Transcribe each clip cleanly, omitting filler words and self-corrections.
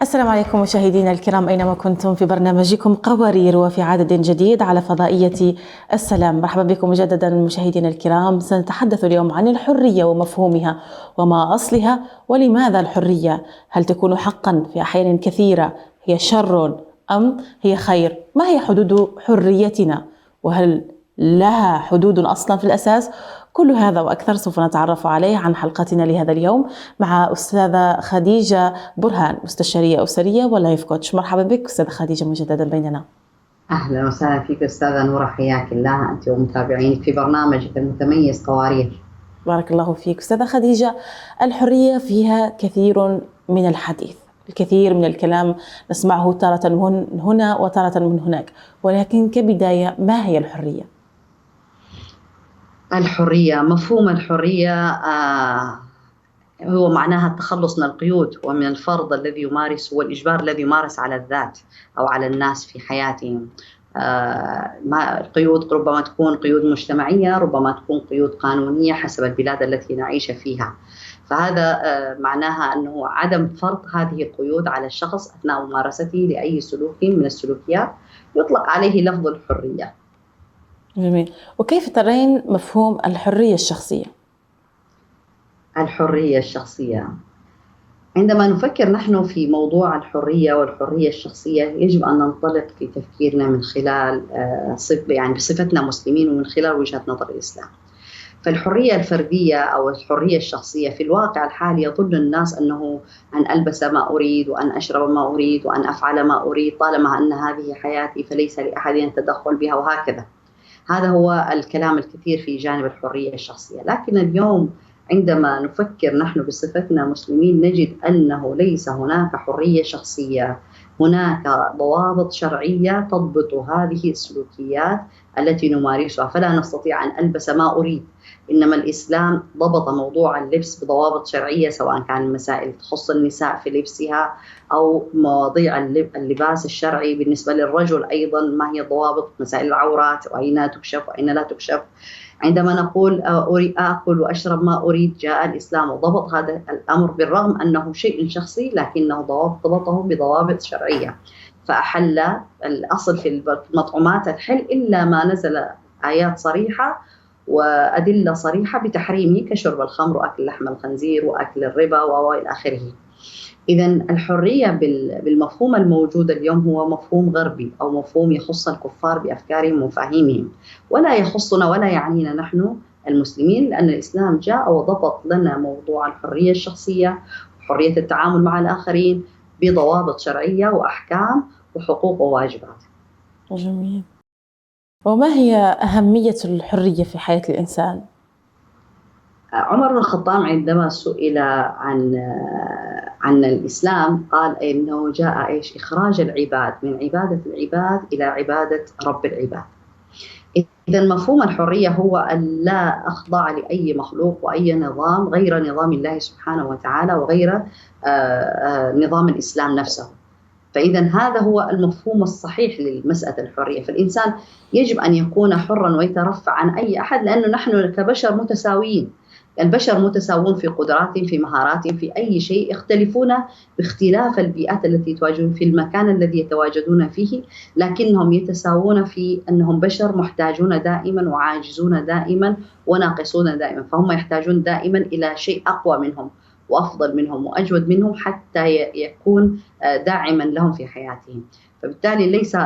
السلام عليكم مشاهدينا الكرام أينما كنتم في برنامجكم قوارير وفي عدد جديد على فضائية السلام. مرحبا بكم مجددا مشاهدينا الكرام. سنتحدث اليوم عن الحرية ومفهومها وما أصلها ولماذا الحرية. هل تكون حقا في أحيان كثيرة هي شر أم هي خير؟ ما هي حدود حريتنا وهل لها حدود أصلا في الأساس؟ كل هذا وأكثر سوف نتعرف عليه عن حلقتنا لهذا اليوم مع أستاذة خديجة برهان، مستشارية أسرية ولايف كوتش. مرحبا بك أستاذة خديجة مجددا بيننا. أهلا وسهلا فيك أستاذة نورة، حياك الله أنت ومتابعينك في برنامجك المتميز قوارير. بارك الله فيك أستاذة خديجة. الحرية فيها كثير من الحديث، الكثير من الكلام نسمعه تارة من هنا وتارة من هناك، ولكن كبداية ما هي الحرية؟ الحرية، مفهوم الحرية هو معناها التخلص من القيود ومن الفرض الذي يمارس والإجبار الذي يمارس على الذات أو على الناس في حياتهم. القيود ربما تكون قيود مجتمعية، ربما تكون قيود قانونية حسب البلاد التي نعيش فيها. فهذا معناها أنه عدم فرض هذه القيود على الشخص أثناء ممارسته لأي سلوك من السلوكيات يطلق عليه لفظ الحرية. جميل. وكيف ترين مفهوم الحرية الشخصية؟ الحرية الشخصية، عندما نفكر نحن في موضوع الحرية والحرية الشخصية يجب أن ننطلق في تفكيرنا من خلال بصفتنا مسلمين ومن خلال وجهة نظر الإسلام. فالحرية الفردية أو الحرية الشخصية في الواقع الحالي يظن الناس أنه أن ألبس ما أريد وأن أشرب ما أريد وأن أفعل ما أريد طالما أن هذه حياتي فليس لأحد التدخل بها وهكذا. هذا هو الكلام الكثير في جانب الحرية الشخصية. لكن اليوم عندما نفكر نحن بصفتنا مسلمين نجد أنه ليس هناك حرية شخصية، هناك ضوابط شرعية تضبط هذه السلوكيات التي نمارسها. فلا نستطيع أن ألبس ما أريد، إنما الإسلام ضبط موضوع اللبس بضوابط شرعية، سواء كان مسائل تخص النساء في لبسها أو مواضيع اللباس الشرعي بالنسبة للرجل أيضا، ما هي الضوابط، مسائل العورات وأين تكشف وأين لا تكشف. عندما نقول أريد أكل وأشرب ما أريد، جاء الإسلام وضبط هذا الأمر بالرغم أنه شيء شخصي لكنه ضبطه بضوابط شرعية. فأحل الأصل في المطعومات الحل إلا ما نزل آيات صريحة وأدلة صريحة بتحريمه كشرب الخمر وأكل لحم الخنزير وأكل الربا وإلى آخره. إذن الحرية بالمفهوم الموجود اليوم هو مفهوم غربي أو مفهوم يخص الكفار بأفكارهم ومفاهيمهم، ولا يخصنا ولا يعنينا نحن المسلمين، لأن الإسلام جاء وضبط لنا موضوع الحرية الشخصية وحرية التعامل مع الآخرين بضوابط شرعية وأحكام وحقوق وواجبات. جميل. وما هي أهمية الحرية في حياة الإنسان؟ عمر بن الخطاب عندما سئل عن الإسلام قال إنه جاء إخراج العباد من عبادة العباد إلى عبادة رب العباد. إذا مفهوم الحرية هو أن لا أخضع لأي مخلوق وأي نظام غير نظام الله سبحانه وتعالى وغير نظام الإسلام نفسه. فإذا هذا هو المفهوم الصحيح للمسألة الحرية. فالإنسان يجب أن يكون حرا ويترفع عن أي أحد، لأنه نحن كبشر متساويين. البشر متساوون في قدراتهم، في مهاراتهم، في أي شيء، يختلفون باختلاف البيئات التي تواجهون في المكان الذي يتواجدون فيه، لكنهم يتساوون في أنهم بشر محتاجون دائما وعاجزون دائما وناقصون دائما. فهم يحتاجون دائما إلى شيء أقوى منهم وأفضل منهم وأجود منهم حتى يكون داعما لهم في حياتهم. فبالتالي ليس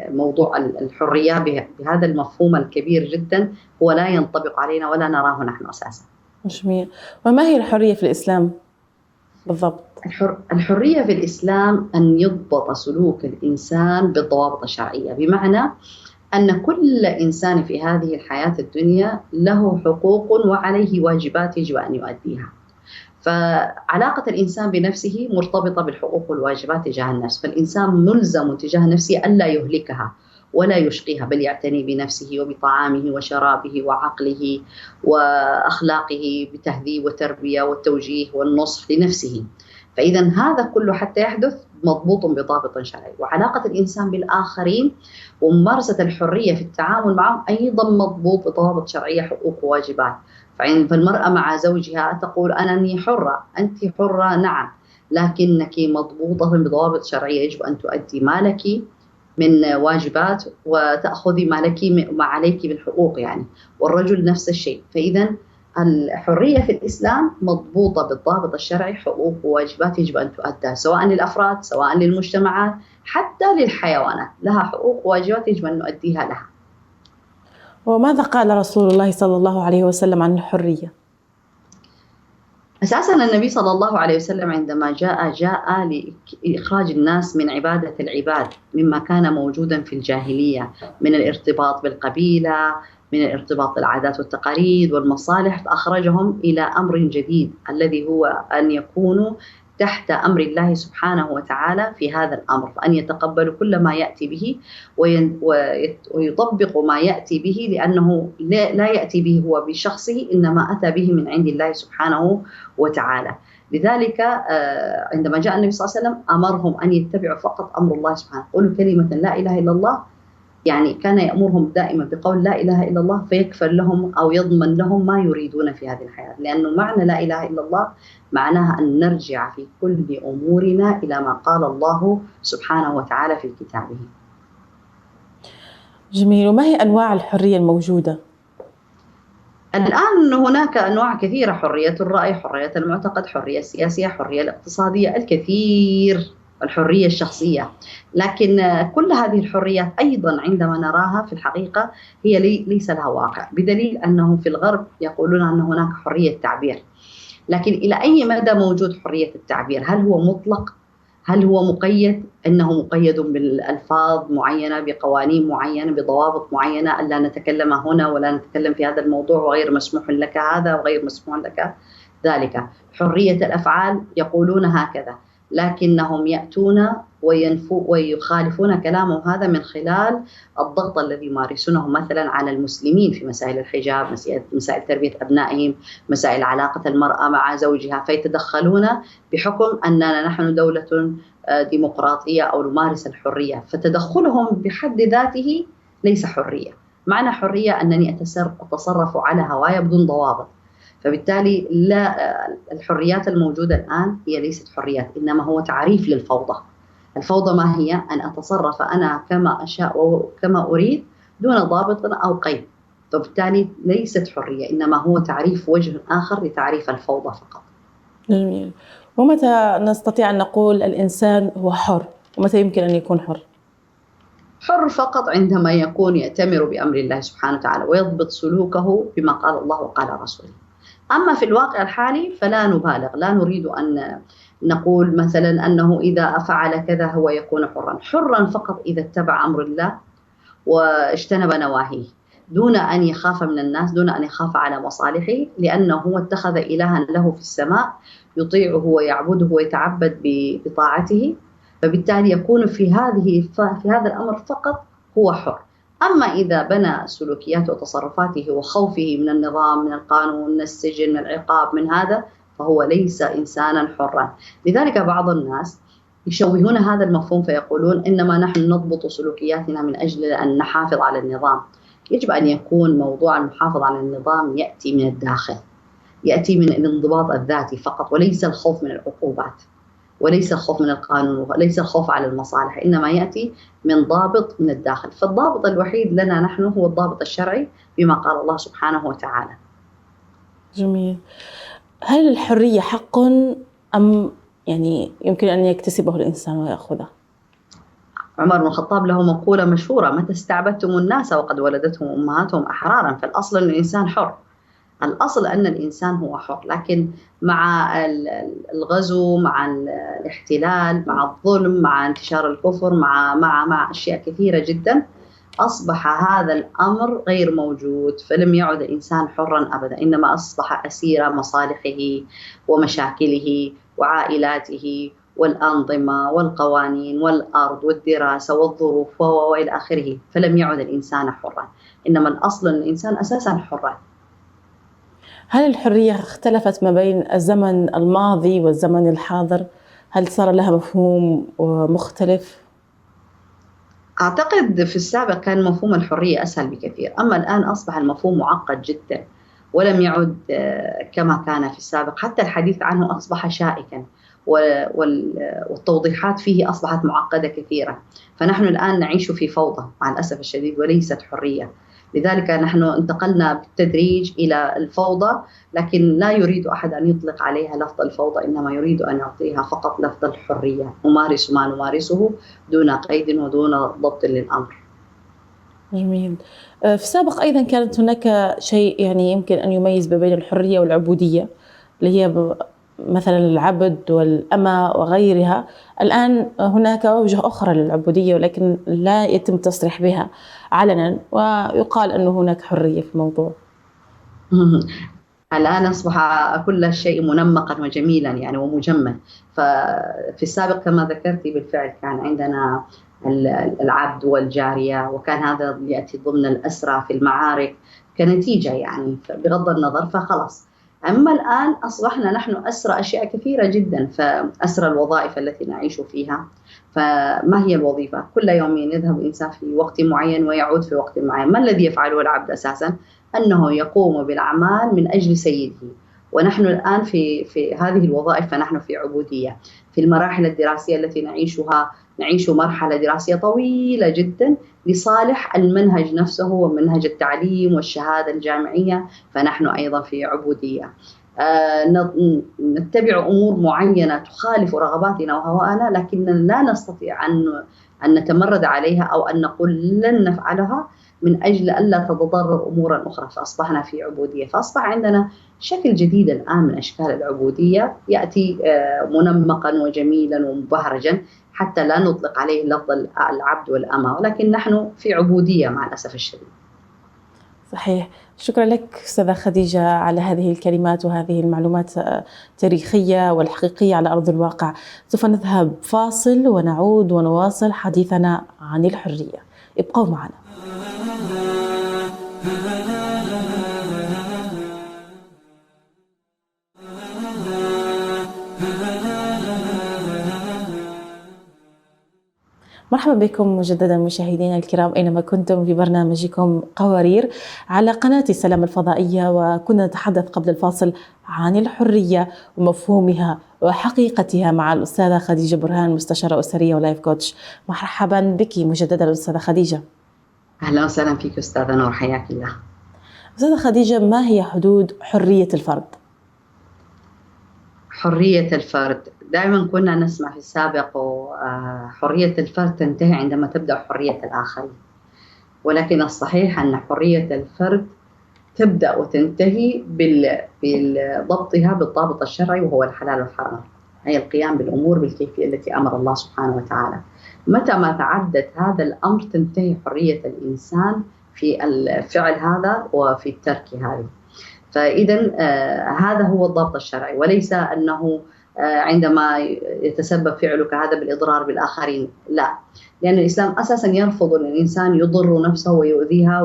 موضوع الحرية بهذا المفهوم الكبير جدا هو لا ينطبق علينا ولا نراه نحن أساسا. جميل. وما هي الحرية في الإسلام بالضبط؟ الحرية في الإسلام أن يضبط سلوك الإنسان بالضوابط الشرعية، بمعنى أن كل إنسان في هذه الحياة الدنيا له حقوق وعليه واجبات يجب أن يؤديها. فعلاقة الإنسان بنفسه مرتبطة بالحقوق والواجبات تجاه النفس. فالإنسان ملزم تجاه نفسه ألا يهلكها ولا يشقيها، بل يعتني بنفسه وبطعامه وشرابه وعقله وأخلاقه بتهذيب وتربية والتوجيه والنصح لنفسه. فإذا هذا كله حتى يحدث مضبوط بضابط شرعي. وعلاقة الإنسان بالآخرين وممارسة الحرية في التعامل معهم أيضا مضبوط بضوابط شرعية، حقوق وواجبات. فالمرأة مع زوجها تقول أنني حرة، أنت حرة، نعم، لكنك مضبوطة بضوابط شرعية، يجب أن تؤدي ما لك من واجبات وتأخذي ما عليك من حقوق يعني، والرجل نفس الشيء. فإذا الحرية في الإسلام مضبوطة بالضابط الشرعي، حقوق وواجبات يجب أن تؤدى سواء للأفراد سواء للمجتمعات حتى للحيوانات، لها حقوق وواجبات يجب أن نؤديها لها. وماذا قال رسول الله صلى الله عليه وسلم عن الحرية؟ أساساً النبي صلى الله عليه وسلم عندما جاء لإخراج الناس من عبادة العباد مما كان موجوداً في الجاهلية من الارتباط بالقبيلة، من الارتباط بالعادات والتقاليد والمصالح، فأخرجهم إلى أمر جديد الذي هو أن يكونوا تحت أمر الله سبحانه وتعالى في هذا الأمر، فأن يتقبلوا كل ما يأتي به ويطبقوا ما يأتي به، لأنه لا يأتي به هو بشخصه، إنما أتى به من عند الله سبحانه وتعالى. لذلك عندما جاء النبي صلى الله عليه وسلم أمرهم أن يتبعوا فقط أمر الله سبحانه، قولوا كلمة لا إله إلا الله، يعني كان يأمرهم دائما بقول لا إله إلا الله، فيكفل لهم أو يضمن لهم ما يريدون في هذه الحياة، لأنه معنى لا إله إلا الله معناها أن نرجع في كل أمورنا إلى ما قال الله سبحانه وتعالى في كتابه. جميل. وما هي أنواع الحرية الموجودة؟ الآن هناك أنواع كثيرة: حرية الرأي، حرية المعتقد، حرية السياسية، حرية الاقتصادية، الكثير، الحرية الشخصية. لكن كل هذه الحريات أيضا عندما نراها في الحقيقة هي ليس لها واقع، بدليل أنه في الغرب يقولون أن هناك حرية تعبير، لكن إلى أي مدى موجود حرية التعبير؟ هل هو مطلق؟ هل هو مقيد؟ إنه مقيد بالألفاظ معينة، بقوانين معينة، بضوابط معينة، ألا نتكلم هنا ولا نتكلم في هذا الموضوع، وغير مسموح لك هذا وغير مسموح لك ذلك. حرية الأفعال يقولون هكذا، لكنهم يأتون ويخالفون كلامهم هذا من خلال الضغط الذي يمارسونه مثلا على المسلمين في مسائل الحجاب، مسائل تربية أبنائهم، مسائل علاقة المرأة مع زوجها، فيتدخلون بحكم أننا نحن دولة ديمقراطية أو نمارس الحرية، فتدخلهم بحد ذاته ليس حرية. معنى حرية أنني أتصرف على هواي بدون ضوابط، فبالتالي لا، الحريات الموجودة الآن هي ليست حريات، إنما هو تعريف للفوضى. الفوضى ما هي؟ أن أتصرف أنا كما أشاء وكما أريد دون ضابط أو قيد، فبالتالي ليست حرية، إنما هو تعريف وجه آخر لتعريف الفوضى فقط. جميل. ومتى نستطيع أن نقول الإنسان هو حر، ومتى يمكن أن يكون حر؟ حر فقط عندما يكون يأتمر بأمر الله سبحانه وتعالى ويضبط سلوكه بما قال الله وقال رسوله. أما في الواقع الحالي فلا نبالغ، لا نريد أن نقول مثلا أنه إذا فعل كذا هو يكون حرا فقط إذا اتبع أمر الله واجتنب نواهيه، دون أن يخاف من الناس، دون أن يخاف على مصالحه، لأنه هو اتخذ إلها له في السماء يطيعه ويعبده ويتعبد بطاعته، فبالتالي يكون في هذا الأمر فقط هو حر. أما إذا بنى سلوكياته وتصرفاته وخوفه من النظام، من القانون، من السجن، من العقاب، من هذا، فهو ليس إنسانا حرا. لذلك بعض الناس يشوهون هذا المفهوم فيقولون إنما نحن نضبط سلوكياتنا من أجل أن نحافظ على النظام. يجب أن يكون موضوع المحافظة على النظام يأتي من الداخل، يأتي من الانضباط الذاتي فقط، وليس الخوف من العقوبات، وليس الخوف من القانون، وليس الخوف على المصالح، إنما يأتي من ضابط من الداخل. فالضابط الوحيد لنا نحن هو الضابط الشرعي بما قال الله سبحانه وتعالى. جميل. هل الحرية حق أم يعني يمكن أن يكتسبه الإنسان ويأخذه؟ عمر بن الخطاب له مقولة مشهورة: متى استعبدتم الناس وقد ولدتهم أمهاتهم أحرارا؟ فالأصل أن الإنسان حر، الأصل أن الإنسان هو حر، لكن مع الغزو، مع الاحتلال، مع الظلم، مع انتشار الكفر، مع أشياء كثيرة جدا، أصبح هذا الأمر غير موجود، فلم يعد الإنسان حرا أبدا، إنما أصبح أسير مصالحه ومشاكله وعائلاته والأنظمة والقوانين والأرض والدراسة والظروف وإلى آخره، فلم يعد الإنسان حرا، إنما الأصل أن الإنسان أساسا حرا. هل الحرية اختلفت ما بين الزمن الماضي والزمن الحاضر؟ هل صار لها مفهوم مختلف؟ أعتقد في السابق كان مفهوم الحرية أسهل بكثير، أما الآن أصبح المفهوم معقد جدا ولم يعد كما كان في السابق، حتى الحديث عنه أصبح شائكا، والتوضيحات فيه أصبحت معقدة كثيرا. فنحن الآن نعيش في فوضى مع الأسف الشديد وليست حرية. لذلك نحن انتقلنا بالتدريج إلى الفوضى، لكن لا يريد أحد أن يطلق عليها لفظ الفوضى، إنما يريد أن يعطيها فقط لفظ الحرية. نمارس ما نمارسه دون قيد ودون ضبط للأمر. جميل. في السابق أيضا كانت هناك شيء يعني يمكن أن يميز بين الحرية والعبودية، اللي هي مثلا العبد والأمة وغيرها. الآن هناك وجه أخرى للعبودية، ولكن لا يتم التصريح بها علنا، ويقال أنه هناك حرية في الموضوع. الآن أصبح كل شيء منمقا وجميلا يعني ومجمل. ففي السابق كما ذكرتي بالفعل كان عندنا العبد والجارية، وكان هذا يأتي ضمن الأسرى في المعارك كنتيجة يعني بغض النظر، فخلاص. أما الآن أصبحنا نحن أسرى أشياء كثيرة جدا، فأسرى الوظائف التي نعيش فيها. فما هي الوظيفة؟ كل يوم يذهب الإنسان في وقت معين ويعود في وقت معين. ما الذي يفعله العبد أساسا؟ أنه يقوم بالأعمال من أجل سيده. ونحن الآن في هذه الوظائف فنحن في عبودية. في المراحل الدراسية التي نعيشها، نعيش مرحلة دراسية طويلة جدا لصالح المنهج نفسه ومنهج التعليم والشهادة الجامعية، فنحن أيضا في عبودية. نتبع أمور معينة تخالف رغباتنا وهواءنا، لكننا لا نستطيع أن نتمرد عليها أو أن نقول لن نفعلها من أجل ألا تتضرر أمورا أخرى، فأصبحنا في عبودية. فأصبح عندنا شكل جديد الآن من أشكال العبودية، يأتي منمقا وجميلا ومبهرجا حتى لا نطلق عليه لفظ العبد والأمة، ولكن نحن في عبودية مع الأسف الشديد. صحيح. شكرا لك أستاذة خديجة على هذه الكلمات وهذه المعلومات التاريخية والحقيقية على أرض الواقع. سوف نذهب فاصل ونعود ونواصل حديثنا عن الحرية. ابقوا معنا. مرحبا بكم مجددا مشاهدينا الكرام أينما كنتم في برنامجكم قوارير على قناة السلام الفضائية. وكنا نتحدث قبل الفاصل عن الحرية ومفهومها وحقيقتها مع الأستاذة خديجة برهان، مستشارة أسرية ولايف كوتش. مرحبا بك مجددا أستاذة خديجة. أهلا وسهلا فيك أستاذة نور، حياك الله. أستاذة خديجة، ما هي حدود حرية الفرد؟ حرية الفرد دائما كنا نسمع في السابق حرية الفرد تنتهي عندما تبدأ حرية الآخرين، ولكن الصحيح أن حرية الفرد تبدأ وتنتهي بضبطها بالضابط الشرعي وهو الحلال والحرام، أي القيام بالأمور بالكيفية التي أمر الله سبحانه وتعالى. متى ما تعدت هذا الأمر تنتهي حرية الإنسان في الفعل هذا وفي الترك هذه. فإذا هذا هو الضابط الشرعي، وليس أنه عندما يتسبب فعلك هذا بالإضرار بالآخرين، لا، لأن الإسلام أساسا يرفض أن الإنسان يضر نفسه ويؤذيها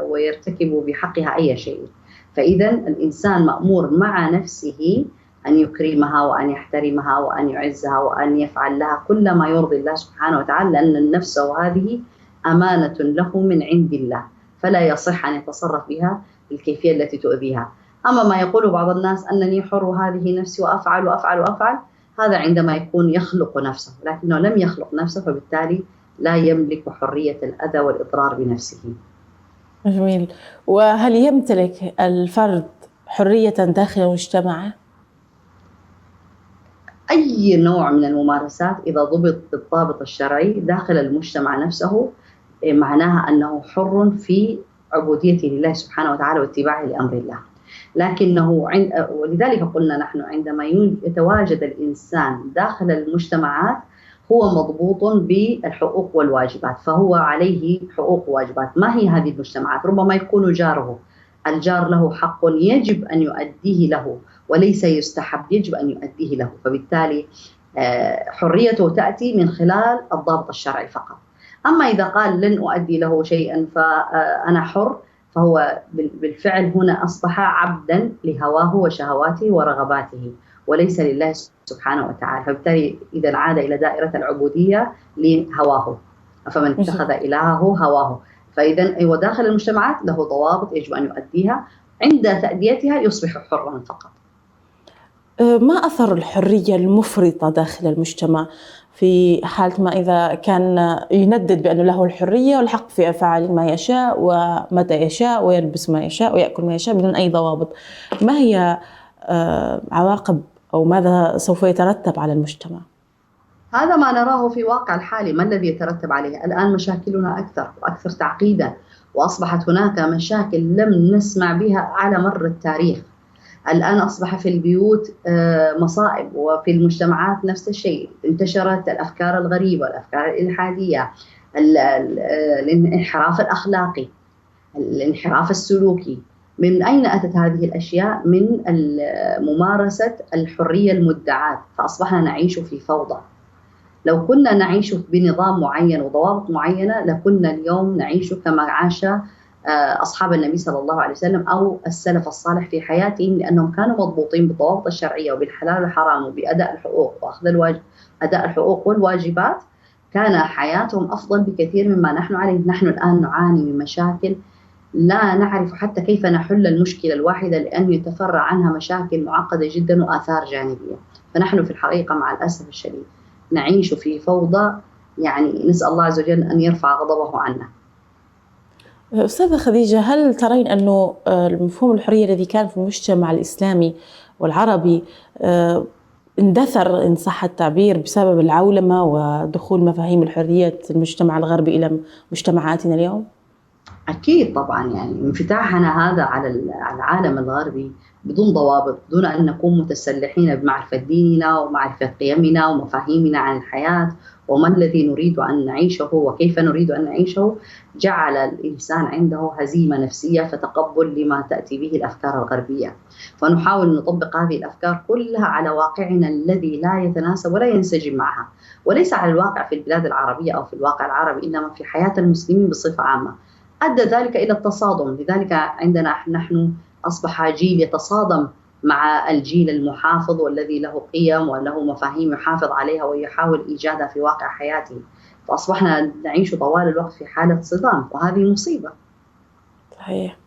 ويرتكب بحقها أي شيء. فإذا الإنسان مأمور مع نفسه أن يكرمها وأن يحترمها وأن يعزها وأن يفعل لها كل ما يرضي الله سبحانه وتعالى، لأن النفس هذه أمانة له من عند الله، فلا يصح أن يتصرف بها بالكيفية التي تؤذيها. أما ما يقول بعض الناس أنني حر وهذه نفسي وأفعل وأفعل وأفعل، هذا عندما يكون يخلق نفسه، لكنه لم يخلق نفسه، فبالتالي لا يملك حرية الأذى والإضرار بنفسه. جميل. وهل يمتلك الفرد حرية داخل مجتمعه؟ أي نوع من الممارسات إذا ضبط بالضابط الشرعي داخل المجتمع نفسه معناها أنه حر في عبوديته لله سبحانه وتعالى واتباعه لأمر الله. لكنه ولذلك قلنا نحن عندما يتواجد الإنسان داخل المجتمعات هو مضبوط بالحقوق والواجبات، فهو عليه حقوق وواجبات. ما هي هذه المجتمعات؟ ربما يكون جاره، الجار له حق يجب أن يؤديه له وليس يستحب، يجب أن يؤديه له، فبالتالي حريته تأتي من خلال الضابط الشرعي فقط. أما إذا قال لن أؤدي له شيئا فأنا حر، فهو بالفعل هنا أصبح عبدا لهواه وشهواته ورغباته وليس لله سبحانه وتعالى، فبالتالي إذا عاد إلى دائرة العبودية لهواه، فمن اتخذ إلهه هواه. فإذا هو داخل المجتمعات له ضوابط يجب أن يؤديها، عند تأديتها يصبح حرا فقط. ما أثر الحرية المفرطة داخل المجتمع في حالة ما إذا كان يندد بأنه له الحرية والحق في فعل ما يشاء ومتى يشاء ويلبس ما يشاء ويأكل ما يشاء بدون أي ضوابط؟ ما هي عواقب أو ماذا سوف يترتب على المجتمع؟ هذا ما نراه في واقع الحالي. ما الذي يترتب عليه؟ الآن مشاكلنا أكثر وأكثر تعقيدا، وأصبحت هناك مشاكل لم نسمع بها على مر التاريخ. الآن أصبح في البيوت مصائب، وفي المجتمعات نفس الشيء. انتشرت الأفكار الغريبة، الأفكار الإلحادية، الانحراف الأخلاقي، الانحراف السلوكي. من أين أتت هذه الأشياء؟ من ممارسة الحرية المدعاة، فأصبحنا نعيش في فوضى. لو كنا نعيش بنظام معين وضوابط معينة لكنا اليوم نعيش كما عاش أصحاب النبي صلى الله عليه وسلم أو السلف الصالح في حياتهم، لأنهم كانوا مضبوطين بالضوابط الشرعية وبالحلال والحرام وبأداء الحقوق وأخذ أداء الحقوق والواجبات. كان حياتهم أفضل بكثير مما نحن عليه. نحن الآن نعاني من مشاكل لا نعرف حتى كيف نحل المشكلة الواحدة، لأن يتفرع عنها مشاكل معقدة جدا وآثار جانبية. فنحن في الحقيقة مع الأسف الشديد نعيش في فوضى، يعني نسأل الله عز وجل أن يرفع غضبه عنا. أستاذة خديجة، هل ترين أنه المفهوم الحرية الذي كان في المجتمع الإسلامي والعربي اندثر إن صح التعبير بسبب العولمة ودخول مفاهيم الحرية المجتمع الغربي إلى مجتمعاتنا اليوم؟ أكيد طبعا، يعني انفتاحنا هذا على العالم الغربي بدون ضوابط، بدون أن نكون متسلحين بمعرفة ديننا ومعرفة قيمنا ومفاهيمنا عن الحياة وما الذي نريد أن نعيشه وكيف نريد أن نعيشه، جعل الإنسان عنده هزيمة نفسية فتقبل لما تأتي به الأفكار الغربية. فنحاول نطبق هذه الأفكار كلها على واقعنا الذي لا يتناسب ولا ينسجم معها، وليس على الواقع في البلاد العربية أو في الواقع العربي، إنما في حياة المسلمين بصفة عامة. أدى ذلك إلى التصادم. لذلك عندنا نحن أصبح جيل يتصادم مع الجيل المحافظ والذي له قيم وله مفاهيم يحافظ عليها ويحاول إيجادها في واقع حياته، فأصبحنا نعيش طوال الوقت في حالة صدام، وهذه مصيبة. صحيح.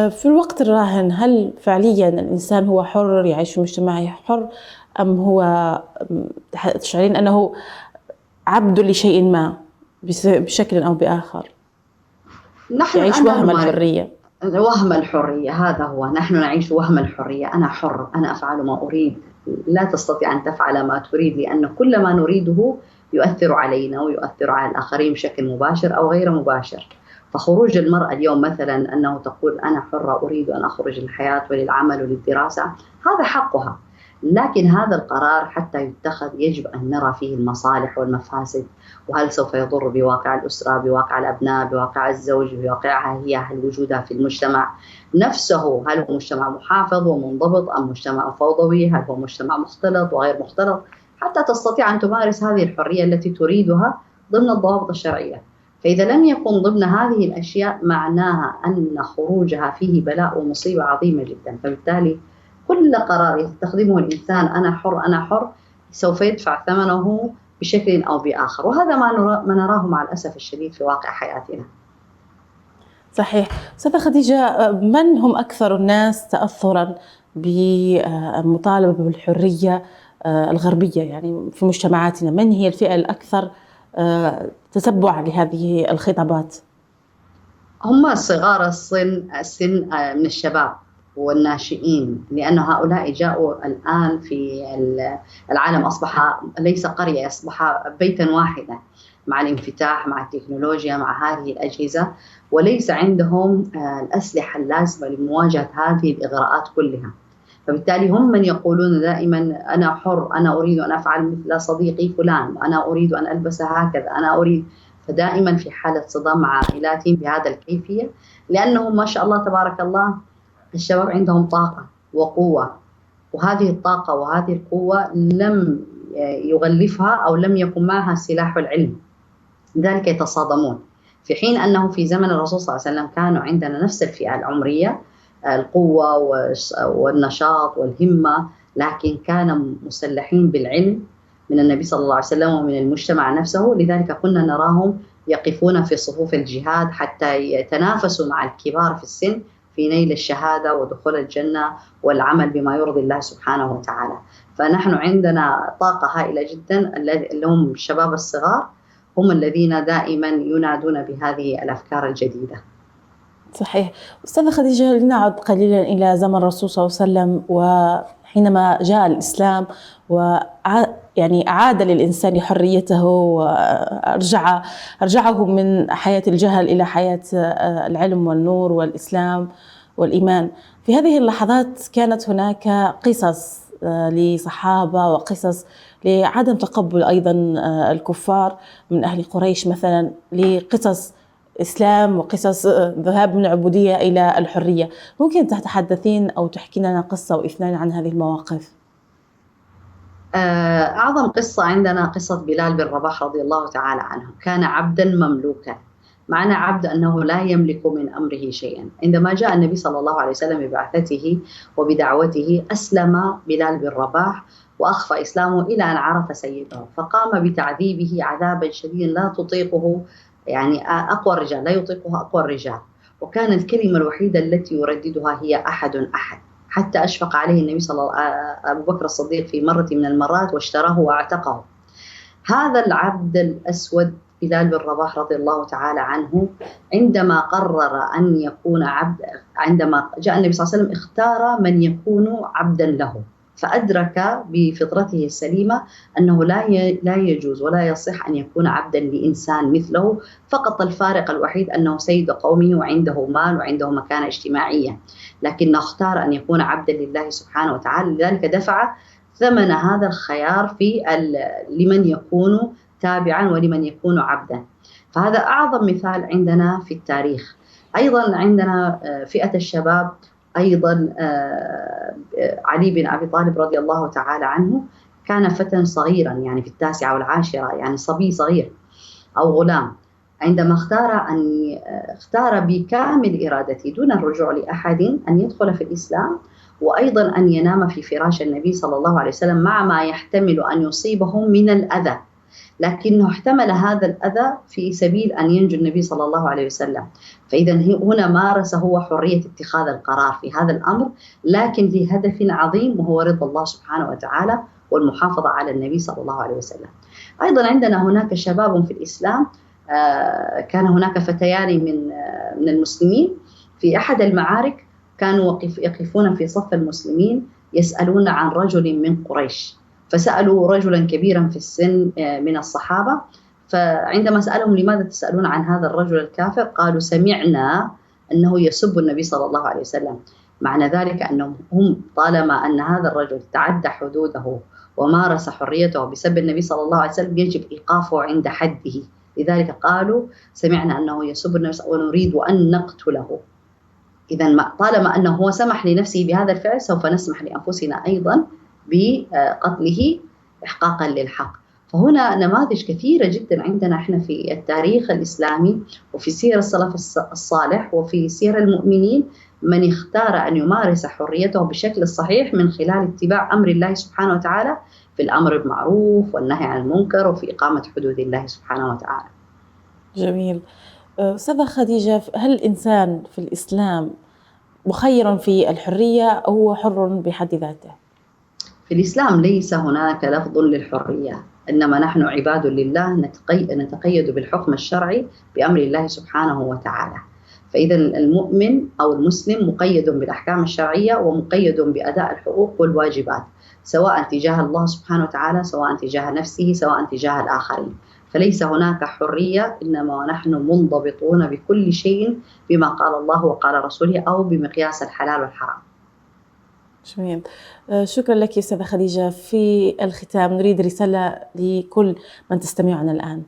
في الوقت الراهن هل فعليا الإنسان هو حر يعيش في مجتمع حر، أم هو تشعرين أنه عبد لشيء ما بشكل أو بآخر؟ نحن يعيش وهم الحرية. وهم الحرية، هذا هو. نحن نعيش وهم الحرية. أنا حر، أنا أفعل ما أريد، لا تستطيع أن تفعل ما تريد، لأن كل ما نريده يؤثر علينا ويؤثر على الآخرين بشكل مباشر أو غير مباشر. فخروج المرأة اليوم مثلا أنه تقول أنا حرة أريد أن أخرج للحياة وللعمل وللدراسة، هذا حقها، لكن هذا القرار حتى يتخذ يجب أن نرى فيه المصالح والمفاسد، وهل سوف يضر بواقع الأسرة، بواقع الأبناء، بواقع الزوج، بواقعها هي، هل وجودها في المجتمع نفسه، هل هو مجتمع محافظ ومنضبط أم مجتمع فوضوي، هل هو مجتمع مختلط وغير مختلط، حتى تستطيع أن تمارس هذه الحرية التي تريدها ضمن الضوابط الشرعية. فإذا لم يكن ضمن هذه الأشياء معناها أن خروجها فيه بلاء ومصيبة عظيمة جدا. فبالتالي كل قرار يستخدمه الإنسان أنا حر أنا حر سوف يدفع ثمنه بشكل أو بآخر، وهذا ما نراه مع الأسف الشديد في واقع حياتنا. صحيح. أستاذة خديجة، من هم أكثر الناس تأثرا بالمطالبة بالحرية الغربية يعني في مجتمعاتنا؟ من هي الفئة الأكثر تتبع لهذه الخطابات؟ هم صغار السن من الشباب والناشئين، لأن هؤلاء جاءوا الآن في العالم، أصبح ليس قرية، أصبح بيتا واحدا مع الانفتاح، مع التكنولوجيا، مع هذه الأجهزة، وليس عندهم الأسلحة اللازمة لمواجهة هذه الإغراءات كلها. فبالتالي هم من يقولون دائما أنا حر، أنا أريد أن أفعل مثل صديقي فلان، أنا أريد أن ألبس هكذا، أنا أريد. فدائما في حالة صدام مع عائلاتهم بهذا الكيفية، لأنهم ما شاء الله تبارك الله الشباب عندهم طاقة وقوة، وهذه الطاقة وهذه القوة لم يغلفها أو لم يكن معها سلاح العلم، لذلك يتصادمون. في حين أنه في زمن الرسول صلى الله عليه وسلم كانوا عندنا نفس الفئة العمرية، القوة والنشاط والهمة، لكن كانوا مسلحين بالعلم من النبي صلى الله عليه وسلم ومن المجتمع نفسه. لذلك كنا نراهم يقفون في صفوف الجهاد حتى يتنافسوا مع الكبار في السن في نيل الشهادة ودخول الجنة والعمل بما يرضي الله سبحانه وتعالى. فنحن عندنا طاقة هائلة جدا، اللي هم الشباب الصغار هم الذين دائما ينادون بهذه الأفكار الجديدة. صحيح. أستاذة خديجة، لنعد قليلا إلى زمن الرسول صلى الله عليه وسلم، وحينما جاء الإسلام يعني أعاد للإنسان حريته وأرجعه من حياة الجهل إلى حياة العلم والنور والإسلام والإيمان. في هذه اللحظات كانت هناك قصص لصحابة وقصص لعدم تقبل أيضا الكفار من أهل قريش مثلا، لقصص إسلام وقصص ذهاب من العبودية إلى الحرية. ممكن تتحدثين أو تحكي لنا قصة أو اثنين عن هذه المواقف؟ أعظم قصة عندنا قصة بلال بن رباح رضي الله تعالى عنه. كان عبدا مملوكا، معنى عبد أنه لا يملك من أمره شيئا. عندما جاء النبي صلى الله عليه وسلم ببعثته وبدعوته أسلم بلال بن رباح وأخفى إسلامه إلى أن عرف سيده، فقام بتعذيبه عذابا شديدا لا تطيقه يعني أقوى الرجال، لا يطيقها أقوى الرجال. وكان الكلمة الوحيدة التي يرددها هي أحد أحد، حتى أشفق عليه النبي أبو بكر الصديق في مرة من المرات واشتراه واعتقه. هذا العبد الأسود بلال بن رباح رضي الله تعالى عنه عندما قرر أن يكون عبد، عندما جاء النبي صلى الله عليه وسلم اختار من يكون عبدا له، فأدرك بفطرته السليمة أنه لا يجوز ولا يصح أن يكون عبدا لإنسان مثله، فقط الفارق الوحيد أنه سيد قومه وعنده مال وعنده مكانة اجتماعية، لكنه اختار أن يكون عبدا لله سبحانه وتعالى. لذلك دفع ثمن هذا الخيار لمن يكون تابعا ولمن يكون عبدا. فهذا أعظم مثال عندنا في التاريخ. أيضا عندنا فئة الشباب، أيضا علي بن أبي طالب رضي الله تعالى عنه كان فتى صغيرا، يعني في 19 والعاشرة، يعني صبي صغير أو غلام، عندما اختار بكامل إرادته دون الرجوع لأحد أن يدخل في الإسلام، وأيضا أن ينام في فراش النبي صلى الله عليه وسلم مع ما يحتمل أن يصيبهم من الأذى، لكنه احتمل هذا الأذى في سبيل أن ينجو النبي صلى الله عليه وسلم. فإذا هنا مارس هو حرية اتخاذ القرار في هذا الأمر، لكن لهدف عظيم وهو رضا الله سبحانه وتعالى والمحافظة على النبي صلى الله عليه وسلم. أيضا عندنا هناك شباب في الإسلام، كان هناك فتيان من المسلمين في أحد المعارك كانوا يقفون في صف المسلمين يسألون عن رجل من قريش، فسألوا رجلا كبيرا في السن من الصحابة، فعندما سألهم لماذا تسألون عن هذا الرجل الكافر، قالوا سمعنا أنه يسب النبي صلى الله عليه وسلم. معنى ذلك أنهم طالما أن هذا الرجل تعدى حدوده ومارس حريته بسب النبي صلى الله عليه وسلم يجب إيقافه عند حده، لذلك قالوا سمعنا أنه يسب النبي ونريد أن نقتله. إذا طالما أنه هو سمح لنفسه بهذا الفعل سوف نسمح لأنفسنا أيضا بقتله إحقاقا للحق. فهنا نماذج كثيرة جدا عندنا احنا في التاريخ الإسلامي وفي سير السلف الصالح وفي سير المؤمنين من اختار أن يمارس حريته بشكل الصحيح من خلال اتباع أمر الله سبحانه وتعالى في الأمر بالمعروف والنهي عن المنكر وفي إقامة حدود الله سبحانه وتعالى. جميل. أستاذة خديجة، هل الإنسان في الإسلام مخير في الحرية أو هو حر بحد ذاته؟ في الإسلام ليس هناك لفظ للحرية، إنما نحن عباد لله نتقيد بالحكم الشرعي بأمر الله سبحانه وتعالى. فإذا المؤمن أو المسلم مقيد بالأحكام الشرعية ومقيد بأداء الحقوق والواجبات، سواء تجاه الله سبحانه وتعالى، سواء تجاه نفسه، سواء تجاه الآخرين. فليس هناك حرية، إنما نحن منضبطون بكل شيء بما قال الله وقال رسوله أو بمقياس الحلال والحرام. جميل. شكرا لك أستاذة خديجة. في الختام نريد رسالة لكل من تستمعنا الآن.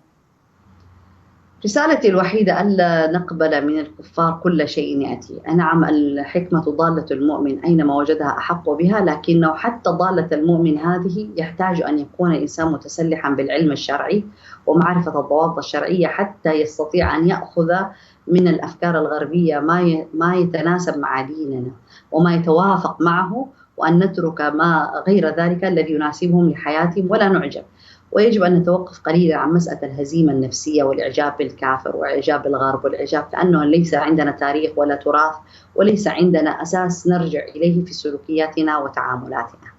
رسالتي الوحيدة ألا نقبل من الكفار كل شيء يأتي. نعم، الحكمة ضالة المؤمن أينما وجدها أحق بها، لكنه حتى ضالة المؤمن هذه يحتاج أن يكون الإنسان متسلحا بالعلم الشرعي ومعرفة الضوابط الشرعية حتى يستطيع أن يأخذ من الأفكار الغربية ما يتناسب مع ديننا وما يتوافق معه، وأن نترك ما غير ذلك الذي يناسبهم لحياتهم ولا نعجب. ويجب أن نتوقف قليلا عن مسألة الهزيمة النفسية والإعجاب بالكافر وإعجاب بالغرب والإعجاب، كأنه ليس عندنا تاريخ ولا تراث وليس عندنا أساس نرجع إليه في سلوكياتنا وتعاملاتنا.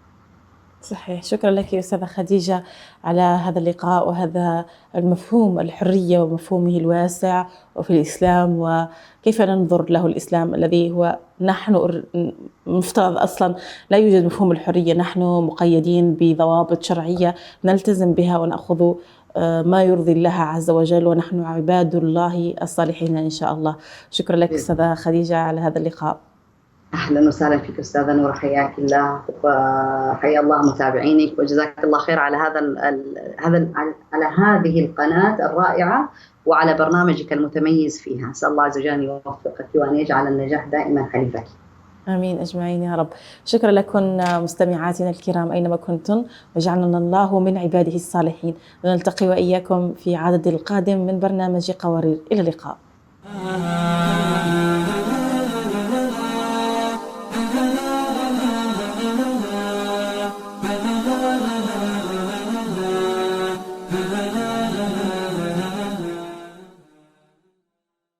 صحيح. شكرا لك أستاذة خديجة على هذا اللقاء وهذا المفهوم الحرية ومفهومه الواسع وفي الإسلام، وكيف ننظر له الإسلام الذي هو نحن مفترض أصلا لا يوجد مفهوم الحرية، نحن مقيدين بضوابط شرعية نلتزم بها ونأخذ ما يرضي الله عز وجل، ونحن عباد الله الصالحين إن شاء الله. شكرا لك أستاذة خديجة على هذا اللقاء. أهلا وسهلا فيك أستاذة نورة، حياك الله وحيا الله متابعينك، وجزاك الله خير على على هذه القناة الرائعة وعلى برنامجك المتميز فيها. أسأل الله عز وجل أن يوفقك وأن يجعل النجاح دائما حليفك. آمين أجمعين يا رب. شكرا لكم مستمعاتنا الكرام أينما كنتم، وجعلنا الله من عباده الصالحين. ونلتقي وإياكم في عدد القادم من برنامج قوارير. إلى اللقاء.